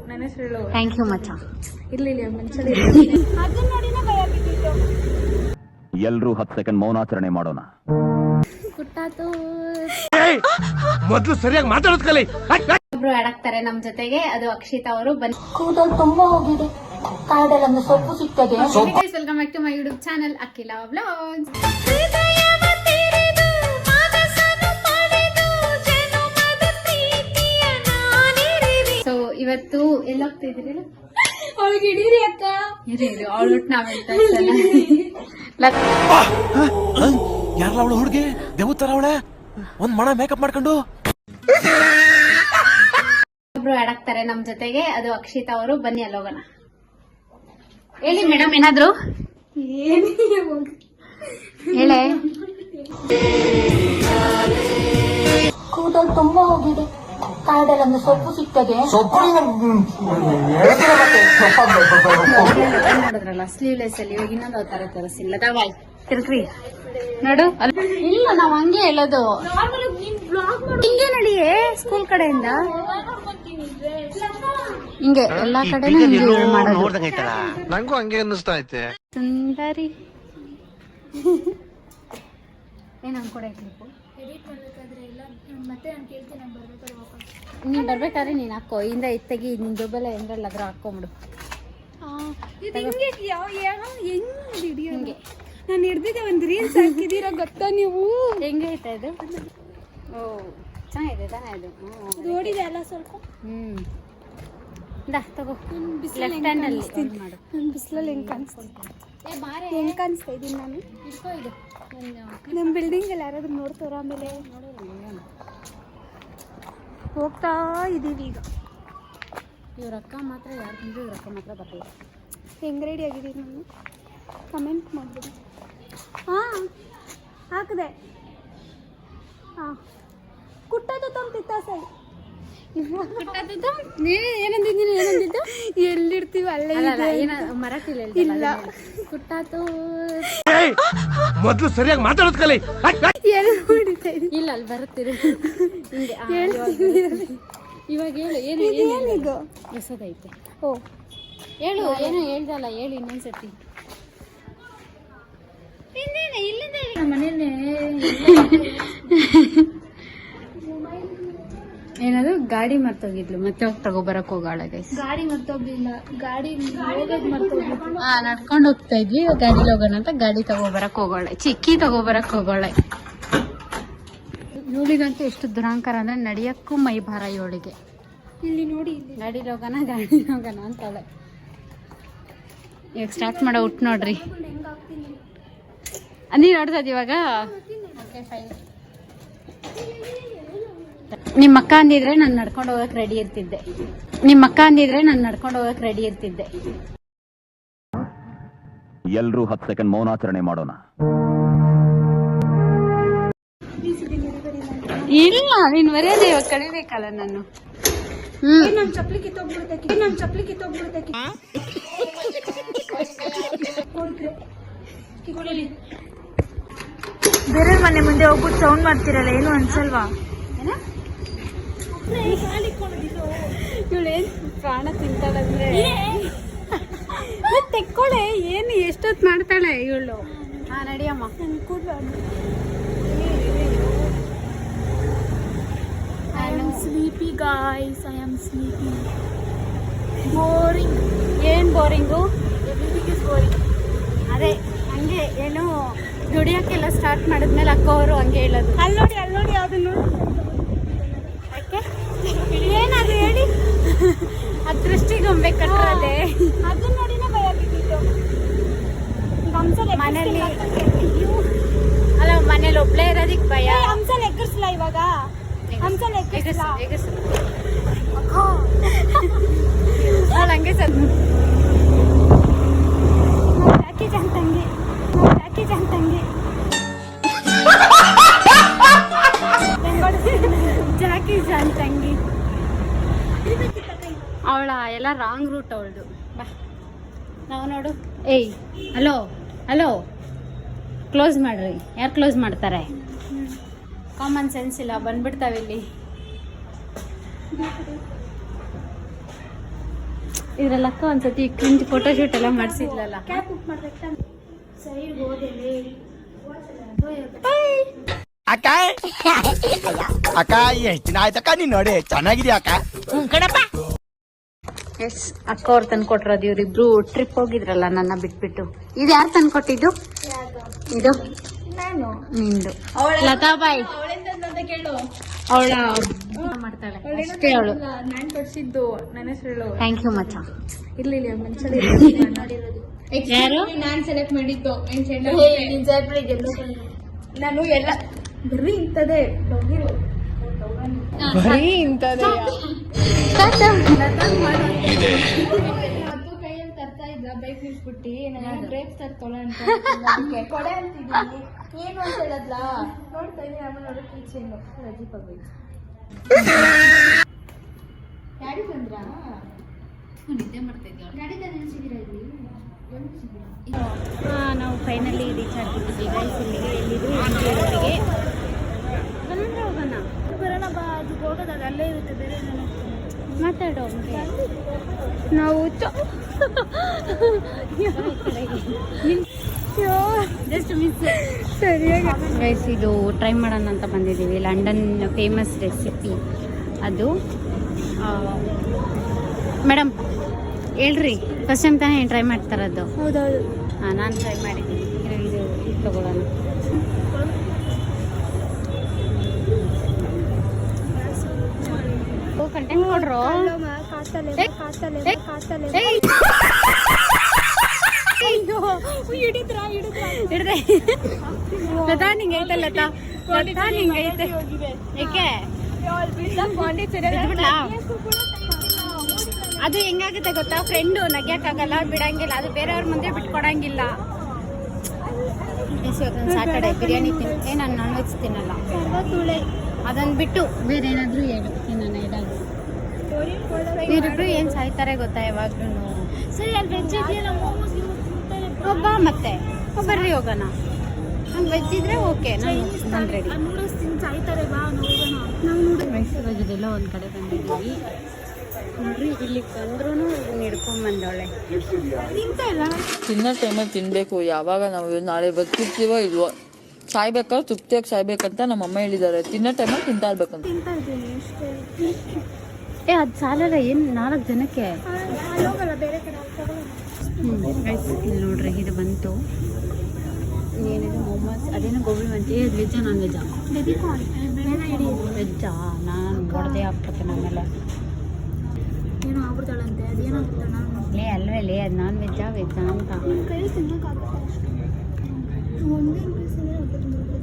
ನನ್ನ ಹೆಸರು ಹೇಳು. ಥ್ಯಾಂಕ್ ಯು ಮಚ್ಚ. ಇರ್ಲಿ ಮನುಷ್ಯರು ಅದನ್ನ ನೋಡಿನೇ ಭಯ ಬಿದ್ದಿತ್ತು. ಎಲ್ರೂ 10 ಸೆಕೆಂಡ್ ಮೌನಾಚರಣೆ ಮಾಡೋಣ. ಕುಟ್ಟಾತು ಮೊದಲು ಸರಿಯಾಗಿ ಮಾತಾಡೋದು ಕಲಿ. ಒಬ್ರು ಆಡಾಕ್ತಾರೆ ನಮ್ ಜೊತೆಗೆ, ಅದು ಅಕ್ಷಿತಾ ಅವರು. ಬನ್ನಿ. ಕೂದಲು ತುಂಬಾ ಹೋಗಿದೆ, ಕಾಡಲ್ಲೊಂದು ಸೊಪ್ಪು ಸಿಗ್ತದೆ. Welcome back to my YouTube channel Akhila vlogs. So ಇವತ್ತು ಎಲ್ಲ ಹೋಗ್ತಾ ಇದ್ರಿ? ಅವಳಿಗೆ ಹಿಡೀರಿ ಅಕ್ಕ. ಇರಿ ಅವಳು ನಾವ್ ಹೇಳ್ತಾ ಯಾರಲ್ಲ ಅವಳು ಹುಡುಗಿ ದೇವತರ ಅವಳೆ ಒಂದ್ ಮಣ ಮೇಕಪ್ ಮಾಡ್ಕೊಂಡು ಒಬ್ರು ಆಡಾಕ್ತಾರೆ ನಮ್ ಜೊತೆಗೆ, ಅದು ಅಕ್ಷಿತಾ ಅವರು. ಬನ್ನಿ ಅಲ್ಲಿ ಹೋಗೋಣ. ಹೇಳಿ ಮೇಡಮ್ ಏನಾದ್ರು ಹೇಳೆ. ಕೂದಲು ತುಂಬಾ ಹೋಗಿದೆ, ಕಾಡಲ್ಲೊಂದು ಸೊಪ್ಪು ಸಿಗ್ತದೆ. ನೋಡಿದ್ರಲ್ಲ ಸ್ಲೀವ್ಲೆಸ್ ಅಲ್ಲಿ, ಇವಾಗ ಇನ್ನೊಂದು ಅವತಾರ ತೋರಿಸಿಲ್ಲ. ದವಾಯ್ ತಿರ್ಗ್ರಿ ನೋಡು. ಇಲ್ಲ ನಾವ್ ಹಂಗೆ ಹೇಳೋದು, ಹಿಂಗೆ ನಡಿಯೇ ಸ್ಕೂಲ್ ಕಡೆಯಿಂದ ಹಿಂಗೆ ಎಲ್ಲಾ ಕಡೆ ಮಾಡೋದು. ನಂಗೂ ಹಂಗೆ ಅನ್ನಿಸ್ತಾ ಐತೆ. ಸುಂದರಿ ಏನ್ ಅನ್ಕೊಡ ನೀನ್ ಬರ್ಬೇಕಾದ್ರೆ ನೀನ್ ಹಾಕೋ, ಇಂದ ಎತ್ತಗಿ ನಿನ್ ಜೊಬೆಲ್ಲ ಹೆಂಗಲ್ಲ ಅದ್ರ ಹಾಕೊಂಬಿಡು. ಹಿಂಗೆ ನಾನು ಹಿಡ್ದಿದ್ದೆ ಒಂದ್ ರೀಲ್ಸ್ ಹಾಕಿದೀರ ಗೊತ್ತಾ ನೀವು? ಹೆಂಗೆ ಐತೆ ಇದು? ಓ ಚೆನ್ನಾಗಿದೆ ತಾನೇ ಅದು. ನೋಡಿದೆ ಅಲ್ಲ ಸ್ವಲ್ಪ. ತಗೋ ಲೆಫ್ಟ್ ಹ್ಯಾಂಡ್ ಅಲ್ಲಿ ಮಾಡು. ನನ್ ಬಿಸಿಲಲ್ಲಿ ಹೆಂಗ್ ಕಾಣಿಸ್ತೀನಿ, ಹೆಂಗ್ ಕಾಣಿಸ್ತಾ ಇದೀನಿ ನಾನು? ಇದು ನಮ್ ಬಿಲ್ಡಿಂಗ್ ಅಲ್ಲಿ ಯಾರಾದ್ರೂ ನೋಡ್ತಾರ? ಆಮೇಲೆ ಹೋಗ್ತಾ ಇದೀವಿ ಈಗ. ಇವ್ರ ಅಕ್ಕ ಮಾತ್ರ ಯಾರು ಬಂದ್ರು ಇವ್ರ ಅಕ್ಕ ಮಾತ್ರ ಬರಲ್ಲ. ಹೆಂಗ್ ರೆಡಿ ಆಗಿದ್ದೀನಿ ನಾನು? ಕಮೆಂಟ್ ಮಾಡ್ಬಿಡಿ. ಹಾ ಹಾಕದೆ. ಹಾ ಕುಟ್ಟದು ತಂಪಿತ್ತ ಸೈ ಏನಂದಿದ್ದು ಎಲ್ಲಿರ್ತೀವಿ ಅಲ್ಲೇ ಮರಾಠಿಲಿ ಇಲ್ಲ. ಕುಟ್ಟಾತು ಮೊದಲು ಸರಿಯಾಗಿ ಮಾತಾಡೋದು ಕಲಿ. ಇಲ್ಲ ಅಲ್ಲಿ ಬರುತ್ತೀರಿ ಇವಾಗ ಹೇಳು. ಏನಿದು ಹೊಸದೈತೆ. ಓ ಹೇಳು, ಏನು ಹೇಳ್ದಲ್ಲ ಹೇಳು ಇನ್ನೊಂದ್ಸತಿ. ಏನದು ಗಾಡಿ ಮರ್ತೋಗಿದ್ಲು, ಮತ್ತೆ ಹೋಗಿ ತಗೋಬರಕ್ ಹೋಗಾಳ. ಗಾಡಿ ಮರ್ತೋಗ್ಲಿಲ್ಲ, ಗಾಡಿ ಹೋಗೋದ್ ಮರ್ತೋಗ್ಲಿಲ್ಲ. ನಡ್ಕೊಂಡು ಹೋಗ್ತಾ ಇದ್ವಿ, ಗಾಡಿಲಿ ಹೋಗೋಣ ಅಂತ ಗಾಡಿ ತಗೋಬರಕ್ ಹೋಗೋಳೆ, ಚಿಕ್ಕಿ ತಗೋಬರಕ್ ಹೋಗೋಳೆ. ಇವಳಿಗಂತೂ ಎಷ್ಟು ದುರಾಂಕಾರ ಅಂದ್ರೆ ನಡಿಯಕ್ಕೂ ಮೈ ಭಾರ ಇವಳಿಗೆ. ಇಲ್ಲಿ ನೋಡಿ, ಗಾಡಿಲಿ ಹೋಗೋಣ ಅಂತಾಳೆ. ಇವಾಗ ಸ್ಟಾರ್ಟ್ ಮಾಡೋ ಉಟ್ ನೋಡ್ರಿ. ನೀನ್ ನೋಡ್ತದ ಇವಾಗ? ನಿಮ್ಮ ಅಕ್ಕ ಅಂದಿದ್ರೆ ನಾನು ನಡ್ಕೊಂಡು ಹೋಗಕ್ ರೆಡಿ ಇರ್ತಿದ್ದೆ. ಎಲ್ರೂ 10 ಸೆಕೆಂಡ್ ಮೌನಾಚರಣೆ ಮಾಡೋಣ. ಇಲ್ಲ ನೀನ್ ಮರ್ಯಾದೆ ಇವಾಗ ಕಳಿಬೇಕಲ್ಲ ನಾನು. ನಮ್ ಚಪ್ಲಿ ಕಿತ್ತೋಗ್ಬಿಡುತ್ತೆ. ಬೇರೆ ಮನೆ ಮುಂದೆ ಹೋಗ್ಬಿಟ್ಟು ಸೌಂಡ್ ಮಾಡ್ತಿರಲ್ಲ, ಏನು ಅನ್ಸಲ್ವಾ? ಇವಳೇನ್ ಪ್ರಾಣ ತಿಂತಾಳಂದ್ರೆ ತೆಕ್ಕೊಳೆ. ಏನು ಎಷ್ಟೊತ್ತು ಮಾಡ್ತಾಳೆ ಇವಳು. ಹಾ ನಡಿಯಮ್ಮ. I am sleepy guys, I am sleepy. Boring. ಏನ್ ಬೋರಿಂಗು? Everything is boring. ಅದೇ ಹಂಗೆ ಏನು ದುಡಿಯಕ್ಕೆಲ್ಲ ಸ್ಟಾರ್ಟ್ ಮಾಡಿದ್ಮೇಲೆ ಅಕ್ಕ ಅವರು ಹಂಗೆ ಹೇಳೋದು. ಅಲ್ಲಿ ನೋಡಿ ಅದನ್ನು ಯಾಕೆ ಏನದು ಹೇಳಿ? ಅದು ದೃಷ್ಟಿಗೊಂಬೆ ಕಟ್ಟರದೆ ಅದನ್ನ ನೋಡಿನೇ ಭಯ ಬಿದ್ದಿತ್ತು. ಮನೇಲಿ ಅಲ್ಲ, ಮನೇಲಿ ಒಬ್ಳೇ ಇರೋದಿಕ್ ಭಯ. ಹಂಸಲ್ ಎಕ್ಕರ್ಸ್ಲಾ ಇವಾಗ? ಹಂಸಲ್ ಎಕ್ಕರ್ಸ್ಲಾ? ಅವಳು ಹಂಗೆ ಸದ್ ಜಾಕಿ ಜಾನ್ ತಂಗಿ ಜಾಕಿ ಜಾನ್ ತಂಗಿ. ಅವಳ ಎಲ್ಲ ರಾಂಗ್ ರೂಟ್ ಅವಳದು. ಬಾ ನಾವು ನೋಡು. ಏಯ್ ಹಲೋ ಕ್ಲೋಸ್ ಮಾಡ್ರಿ. ಯಾರು ಕ್ಲೋಸ್ ಮಾಡ್ತಾರೆ? ಕಾಮನ್ ಸೆನ್ಸ್ ಇಲ್ಲ, ಬಂದ್ಬಿಡ್ತಾವೆ ಇಲ್ಲಿ. ಇದ್ರಲ್ಲಿ ಅಕ್ಕ ಒಂದ್ಸತಿ ಕ್ರಿಂಜ್ ಫೋಟೋ ಶೂಟ್ ಎಲ್ಲ ಮಾಡಿಸಿದ್ಲಲ್ಲ. ಕ್ಯಾಬ್ ಬುಕ್ ಮಾಡ್ಬೇಕಾ? ಸೈಡ್ ಹೋದೆ ಅಕ್ಕ ಅಕ್ಕ ಎಷ್ಟು ದಿನ ಆಯ್ತಕ್ಕ ನೀನ್ ನೋಡಿ ಚೆನ್ನಾಗಿದ್ಯಾ ಅಕ್ಕ? ಕಣಪ್ಪ. ಎಸ್, ಅಕ್ಕ ಅವ್ರು ತಂದ್ಕೊಟ್ರದು. ಇವ್ರಿಬ್ರು ಟ್ರಿಪ್ ಹೋಗಿದ್ರಲ್ಲ ನನ್ನ ಬಿಟ್ಬಿಟ್ಟು. ಇದು ಯಾರು ತಂದ್ಕೊಟ್ಟಿದ್ದು? ಇದು ನಾನು ನಿಂದು ಲತಾಬಾಯಿ. ಅವಳ ಮಾಡ್ತಾಳೆ ಅಷ್ಟೇ ಅವಳು. ನಾನು ಕೊಡ್ಸಿದ್ದು ನನ್ನ ಹೆಸರು. ಥ್ಯಾಂಕ್ ಯು ಮಚ್ಚ. ಇರ್ಲಿಲ್ಲ ಮನುಷ್ಯರು ಯಾರು? ನಾನ್ ಸೆಲೆಕ್ಟ್ ಮಾಡಿದ್ದು. ನಾನು ಎಲ್ಲ ಬರೀ ಇಂಥದೇ ಬರೀ ಇಂಥದೇ ಕೈಯಲ್ಲಿ ತರ್ತಾ ಇದ್ದ ಬೈಕ್ ನಿಲ್ಸ್ಬಿಟ್ಟು ನಾನು ಬ್ರೇಕ್ಸ್ ತರ್ಕೊಳ್ಳೋ ಅಂತ ಕೊಡೆ ಅಂತಿದ್ದೀನಿ. ಏನು ಅಂತ ಹೇಳದ್ಲಾ? ನೋಡ್ತಾ ಇದ್ದೀನಿ. ಆಮೇಲೆ ನೋಡೋಕೆ ಈಚೆನು ರಜೀಪ್ ಆಗ್ಬೇಕು. ಗಾಡಿ ಬಂದ್ರಾ? ನಿದ್ದೆ ಮಾಡ್ತಾ ಇದ್ದೆ. ಗಾಡಿ ತಂದು ನಿಲ್ಸಿದ್ದೀರಾ ಇಲ್ಲಿ? ನಾವು ಫೈನಲಿ ರೀಚ್ ಆಗಿದ್ದೀವಿ ಗೈಸ್. ಇಲ್ಲಿಗೆ ಎಲ್ಲಿದು ಇಂಜಿನಿಯರಿಗೆ ಬಂದ್ರೆ ಹೋಗೋಣ. ಬರೋಣ ಬಾ. ಅದು ಹೋಗೋದಾಗ ಅಲ್ಲೇ ಇರುತ್ತೆ. ಬೇರೆ ಮಾತಾಡೋ ನಾವು ಜಸ್ಟ್ ಮಿಸ್. ಸರಿಯಾಗಿ ಗೈಸ್ ಇದು ಟ್ರೈ ಮಾಡೋಣ ಅಂತ ಬಂದಿದ್ದೀವಿ. ಲಂಡನ್ ಫೇಮಸ್ ರೆಸಿಪಿ ಅದು. ಮೇಡಮ್ ಹೇಳ್ರಿ, ಫಸ್ಟ್ ಟೈಮ್ ತಾನೇ ಟ್ರೈ ಮಾಡ್ತಾರದ್ದು? ಹೌದೌದು. ಹಾಂ, ನಾನು ಟ್ರೈ ಮಾಡಿದ್ದೀನಿ. ಇದು ತಗೊಳ್ಳೋಣ. ಕಂಟೆಂಟ್ ಕೊಡ್ರು. ಹಿಡ್ದೆ ಲತಾ ನಿಂಗೈತೆ. ಲತಾ ನಿಂಗೈತೆ. ಏಕೆ ಬಿಟ್ಬಿಡ್ಲಾ? ಅದು ಹೆಂಗಾಗುತ್ತೆ ಗೊತ್ತಾ, ಫ್ರೆಂಡು ನಗ್ಯಕ್ಕಾಗಲ್ಲ, ಬಿಡಂಗಿಲ್ಲ. ಅದು ಬೇರೆಯವ್ರ ಮುಂದೆ ಬಿಟ್ಕೊಡಂಗಿಲ್ಲ. ಸ್ಯಾಟರ್ಡೆ ಬಿರಿಯಾನಿ ನಾನು ನಾನ್ ವೆಜ್ ತಿನ್ನಲ್ಲ. ಅದನ್ನು ಬಿಟ್ಟು ಬೇರೆ ಏನಾದರೂ ಹೇಳು. ನಾನು ಹೇಳೋದು ಇವರಿಬ್ರು ಏನು ಸಾಯ್ತಾರೆ ಗೊತ್ತಾ ಯಾವಾಗ್ಲೂ. ಸರಿ, ಅಲ್ಲಿ ವೆಜ್ ಇದೆಯಲ್ಲ, ಒಬ್ಬ ಮತ್ತೆ ಬರ್ರಿ ಹೋಗೋಣ. ನಂಗೆ ವೆಜ್ ಇದ್ರೆ ಓಕೆ, ನಾನು ರೆಡಿ. ನೂಡಲ್ಸ್ ತಿಂದು ಸಾಯ್ತಾರೆ. ಬಾ ಹೋಗೋಣ. ನಾವು ಮೈಸೂರಾಗಿದ್ದೆಲ್ಲ ಒಂದು ಕಡೆ ಬಂದಿದ್ದೀವಿ ನೋಡ್ರಿ. ಇಲ್ಲಿಗೆ ಬಂದ್ರೂ ಹಿಡ್ಕೊಂಬಂದವಳೆ. ತಿನ್ನೋ ಟೈಮಲ್ಲಿ ತಿನ್ನಬೇಕು. ಯಾವಾಗ ನಾವು ನಾಳೆ ಬದುಕಿರ್ತೀವೋ ಇಲ್ವೋ, ಸಾಯ್ಬೇಕಾದ್ರೆ ತೃಪ್ತಿಯಾಗಿ ಸಾಯ್ಬೇಕಂತ ನಮ್ಮ ಅಮ್ಮ ಹೇಳಿದ್ದಾರೆ. ತಿನ್ನೋ ಟೈಮಲ್ಲಿ ತಿಂತಾ ಇರ್ಬೇಕಂತ. ತಿಂತಾ ಇದ್ದೀನಿ ಅಷ್ಟೇ. ಅದು ಸಾಲಲ್ಲ ಏನು 4 ಜನಕ್ಕೆ? ಹೋಗಲ್ಲ, ಬೇರೆ ಕಡೆ ಇಲ್ಲಿ ನೋಡ್ರಿ, ಇದು ಬಂತು. ಏನಿದು ಮೊಮೋಸ್, ಅದೇನೋ ಗೋಬಿ ಮಂಚೂರಿ. ಅದು ವೆಜ್ಜಾ ನಾನ್ ವೆಜ್ಜಾ? ವೆಜ್ಜಾ? ನಾನು ಹೊಡೆದೇ ಆಗ್ಬಿಡ್ತೇನೆ ಆಮೇಲೆ. ಏನೋ ಆಗ್ಬಿಡ್ತಾಳಂತೆ. ಅದೇನಾಗ್ಬಿಡ್ತಾಳೆ? ನಾನು ಲೇ ಅಲ್ವೇ ಲೇ, ಅದು ನಾನ್ ವೆಜ್ಜಾ ವೆಜ್ಜಾ ಅಂತ. ಕೈಯಲ್ಲಿ ತಿನ್ನೋಕ್ಕಾಗುತ್ತೆ ಅಷ್ಟೇ. ಒಂದೇ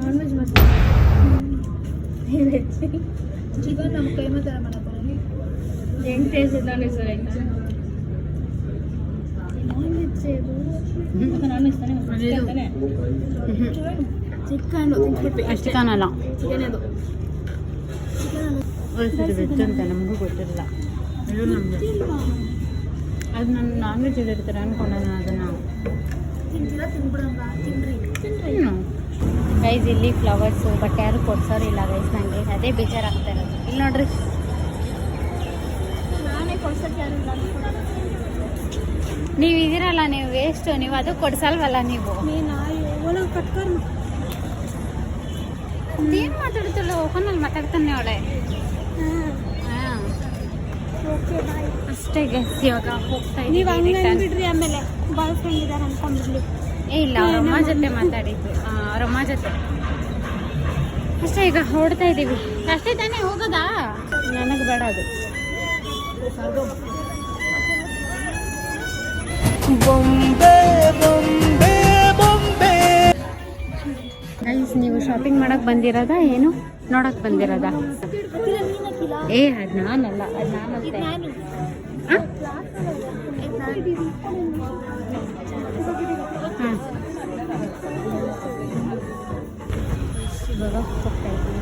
ನಾನ್ ವೆಜ್ ಮತ್ತೆ ವೆಜ್ ಚಿಕನ್ ನಮ್ಮ ಕೈ ಮಾತ್ರ ಮಾಡತ್ತಾರೆ. ಹೆಂಗೆ ಟೇಸ್ಟ್ ಇದೆ ನಾನ್ ವೆಜ್? ನಾನ್ ವೆಜ್ ಇದು ನಾನ್ ವೆಜ್ ತಾನೇ? ಚಿಕನ್ ಅಷ್ಟು ಕಾಣಲ್ಲ. ಚಿಕನ್ ಅದು ವೆಜ್ ಅಂತ ನಮಗೂ ಗೊತ್ತಿರಲಿಲ್ಲ. ಇದು ನಮಗೆ ಅದು ನನ್ನ ನಾನ್ ವೆಜ್ ಇರ್ತಾರೆ ಅನ್ಕೊಂಡೆ ನಾನು ಅದನ್ನು. ತಿಂತೀರಾ? ತಿನ್ಬಿಡಂಗ ತಿನ್ರಿ. ಗೈಸ್ ಇಲ್ಲಿ ಫ್ಲವರ್ಸು, ಬಟ್ ಯಾರು ಕೊಡ್ಸೋರಿಲ್ಲ ಗೈಸ್ ನನಗೆ. ಅದೇ ಬೇಜಾರಾಗ್ತಾ ಇರೋದು. ಇಲ್ಲಿ ನೋಡ್ರಿ, ನಾನೇ ಕೊಡ್ಸೋಕ್ಕೆ ಯಾರು ಇಲ್ಲ. ನೀವು ಇದ್ದೀರಲ್ಲ, ನೀವು ವೇಸ್ಟು. ನೀವು ಅದು ಕೊಡ್ಸಲ್ವಲ್ಲ ನೀವು. ಒಳಗೆ ಕಟ್ಕೊಂಡು ಏನು ಮಾತಾಡ್ತಿಲ್ಲ? ಓಪನಲ್ಲಿ ಮಾತಾಡ್ತಾನೆ ಅವಳೆ. ಹಾಂ, ಓಕೆ ಬಾಯ್. ಅಷ್ಟೇ ಗೈಸ್. ಇವಾಗ ಹೋಗ್ತಾ ನೀವು ಹಂಗೆ ಇದ್ದೀವಿ. ಬಿಡ್ರಿ. ಆಮೇಲೆ ಬಾಯ್ ಫ್ರೆಂಡ್ ಇದ್ದಾರೆ ಅನ್ಕೊಂಡ್ಬಿಡ್ಲಿ. ಇಲ್ಲ, ಅವ್ರಮ್ಮ ಜೊತೆ ಮಾತಾಡಿದ್ದು. ಅವ್ರಮ್ಮ ಜೊತೆ ಅಷ್ಟೇ. ಈಗ ಹೊರಡ್ತಾ ಇದ್ದೀವಿ ಅಷ್ಟೇ ತಾನೇ. ಹೋಗೋದಾ? ನನಗೆ ಬೇಡ ಅದು. ಬೊಂಬೆ ಬೊಂಬೆ ಬೊಂಬೆ. ಗೈಸ್ ನೀವು ಶಾಪಿಂಗ್ ಮಾಡಕ್ ಬಂದಿರೋದಾ ಏನು ನೋಡಕ್ ಬಂದಿರೋದಾ? ಏ ಅದು ನಾನಲ್ಲ, ಅದು ನಾನಂತೆ. ಹಾಂ, ಇವಾಗ ಹೋಗ್ತಾ ಇದ್ದೀನಿ.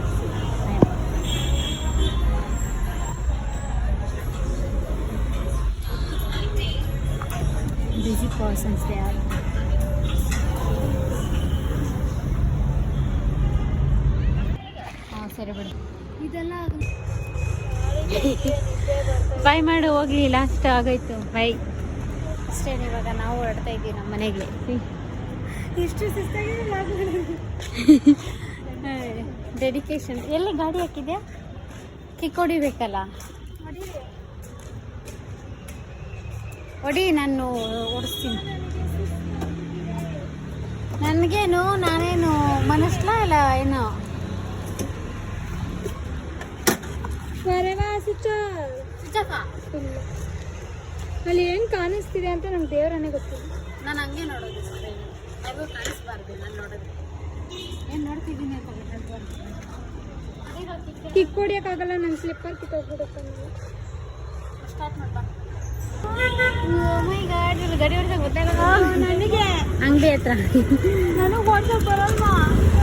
busy persons they are. ಸರಿ ಬಿಡಿ. ಇದೆಲ್ಲ ಬಾಯ್ ಮಾಡು ಹೋಗ್ಲಿ, ಲಾಸ್ಟ್ ಆಗೋಯ್ತು, ಬಾಯ್. ಅಷ್ಟೇ, ಇವಾಗ ನಾವು ಹೊರಡ್ತಾ ಇದ್ದೀವಿ ನಮ್ಮ ಮನೆಗೆ. ಇಷ್ಟು ಡೆಡಿಕೇಶನ್. ಎಲ್ಲಿ ಗಾಡಿ ಹಾಕಿದ್ಯಾ? ಕಿಕ್ ಹೊಡಿಬೇಕಲ್ಲ. ಹೊಡಿ, ನಾನು ಓಡಿಸ್ತೀನಿ. ನನಗೇನು, ನಾನೇನು ಮನಸ್ಲ ಇಲ್ಲ ಏನು. ಅಲ್ಲಿ ಹೆಂಗ್ ಕಾಣಿಸ್ತಿದೆ ಅಂತ ನಮ್ಗೆ ದೇವರನ್ನೇ ಗೊತ್ತಿಲ್ಲ. ನಾನು ಹಂಗೆ ನೋಡೋದು, ಅದು ಕಾಣಿಸ್ಬಾರ್ದು. ನಾನು ನೋಡೋದು ಏನು ನೋಡ್ತಿದ್ದೀನಿ ಅಂತ ಕಿಕ್ ಹೊಡಿಯೋಕ್ಕಾಗಲ್ಲ, ನನ್ನ ಸ್ಲಿಪ್ಪರ್ ಕಿತ್ತೋಗ್ಬಿಡುತ್ತೆ. ಸ್ಟಾರ್ಟ್ ಮಾಡ್ಬಾ. ಗಾಡಿ ಹೊಡ್ದಾಗ ಗೊತ್ತಾಗಲ್ಲ ನನಗೆ. ಅಂಗಡಿ ಹತ್ರ ನನಗೆ ಓಡ್ಸಕ್ ಬರಲ್ಲ.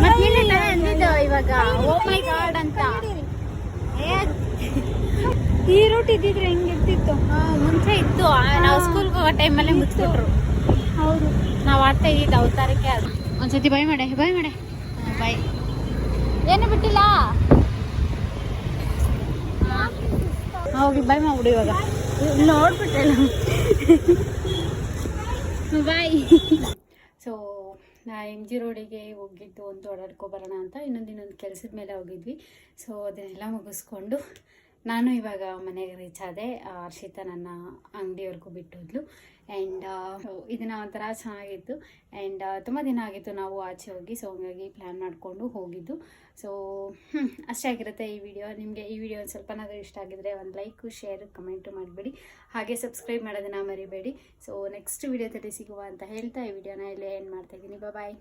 ಮತ್ತೆ ಅಂದಿದ್ದು ಇವಾಗ ಓ ಮೈ ಗಾಡ್ ಅಂತ. ಈ ರೂಟ್ ಇದ್ದಿದ್ರೆ ಹೆಂಗಿರ್ತಿತ್ತು? ಮುಂಚೆ ಇತ್ತು, ನಾವು ಸ್ಕೂಲ್ಗೆ ಹೋಗೋ ಟೈಮಲ್ಲೇ ಮುಚ್ಚಿಬಿಟ್ರು. ಹೌದು, ನಾವು ಆಡ್ತಾ ಇದ್ದಿದ್ದು ಅವತಾರಕ್ಕೆ. ಅದು ಒಂದ್ಸತಿ ಬಾಯ್ ಮಾಡೆ, ಬಾಯ್. ಏನು ಬಿಟ್ಟಿಲ್ಲ, ಹೋಗಿ ಬಾಯ್ ಮಾಡ್ಬಿಡು ಇವಾಗ. ನೋಡ್ಬಿಟ್ಟೆ ಬಾಯ್. ಸೊ MG ರೋಡಿಗೆ ಹೋಗಿದ್ದು, ಒಂದು ಓಡಾಡ್ಕೊಬರೋಣ ಅಂತ, ಇನ್ನೊಂದು ಕೆಲಸದ ಮೇಲೆ ಹೋಗಿದ್ವಿ. ಸೊ ಅದನ್ನೆಲ್ಲ ಮುಗಿಸ್ಕೊಂಡು ನಾನು ಇವಾಗ ಮನೆಗೆ ರೀಚ್ ಆದೆ. ಹರ್ಷಿತಾ ನನ್ನ ಅಂಗಡಿವರೆಗೂ ಬಿಟ್ಟಿದ್ಲು. ಆ್ಯಂಡ್ ಇದನ್ನ ಒಂಥರ ಚೆನ್ನಾಗಿತ್ತು. ಆ್ಯಂಡ್ ತುಂಬ ದಿನ ಆಗಿತ್ತು ನಾವು ಆಚೆ ಹೋಗಿ. ಸೊ ಹಂಗಾಗಿ ಪ್ಲ್ಯಾನ್ ಮಾಡಿಕೊಂಡು ಹೋಗಿದ್ದು. ಸೊ ಅಷ್ಟೇ ಆಗಿರುತ್ತೆ ಈ ವಿಡಿಯೋ. ನಿಮಗೆ ಈ ವಿಡಿಯೋ ಒಂದು ಸ್ವಲ್ಪನಾದರೂ ಇಷ್ಟ ಆಗಿದ್ರೆ ಒಂದು ಲೈಕು, ಶೇರು, ಕಮೆಂಟು ಮಾಡಿಬಿಡಿ. ಹಾಗೆ ಸಬ್ಸ್ಕ್ರೈಬ್ ಮಾಡೋದನ್ನು ಮರಿಬೇಡಿ. ಸೊ ನೆಕ್ಸ್ಟ್ ವಿಡಿಯೋದಲ್ಲಿ ಸಿಗುವ ಅಂತ ಹೇಳ್ತಾ ಈ ವಿಡಿಯೋನ ಇಲ್ಲೇ ಏನು ಮಾಡ್ತಾಯಿದ್ದೀನಿ. ಬಾಯ್.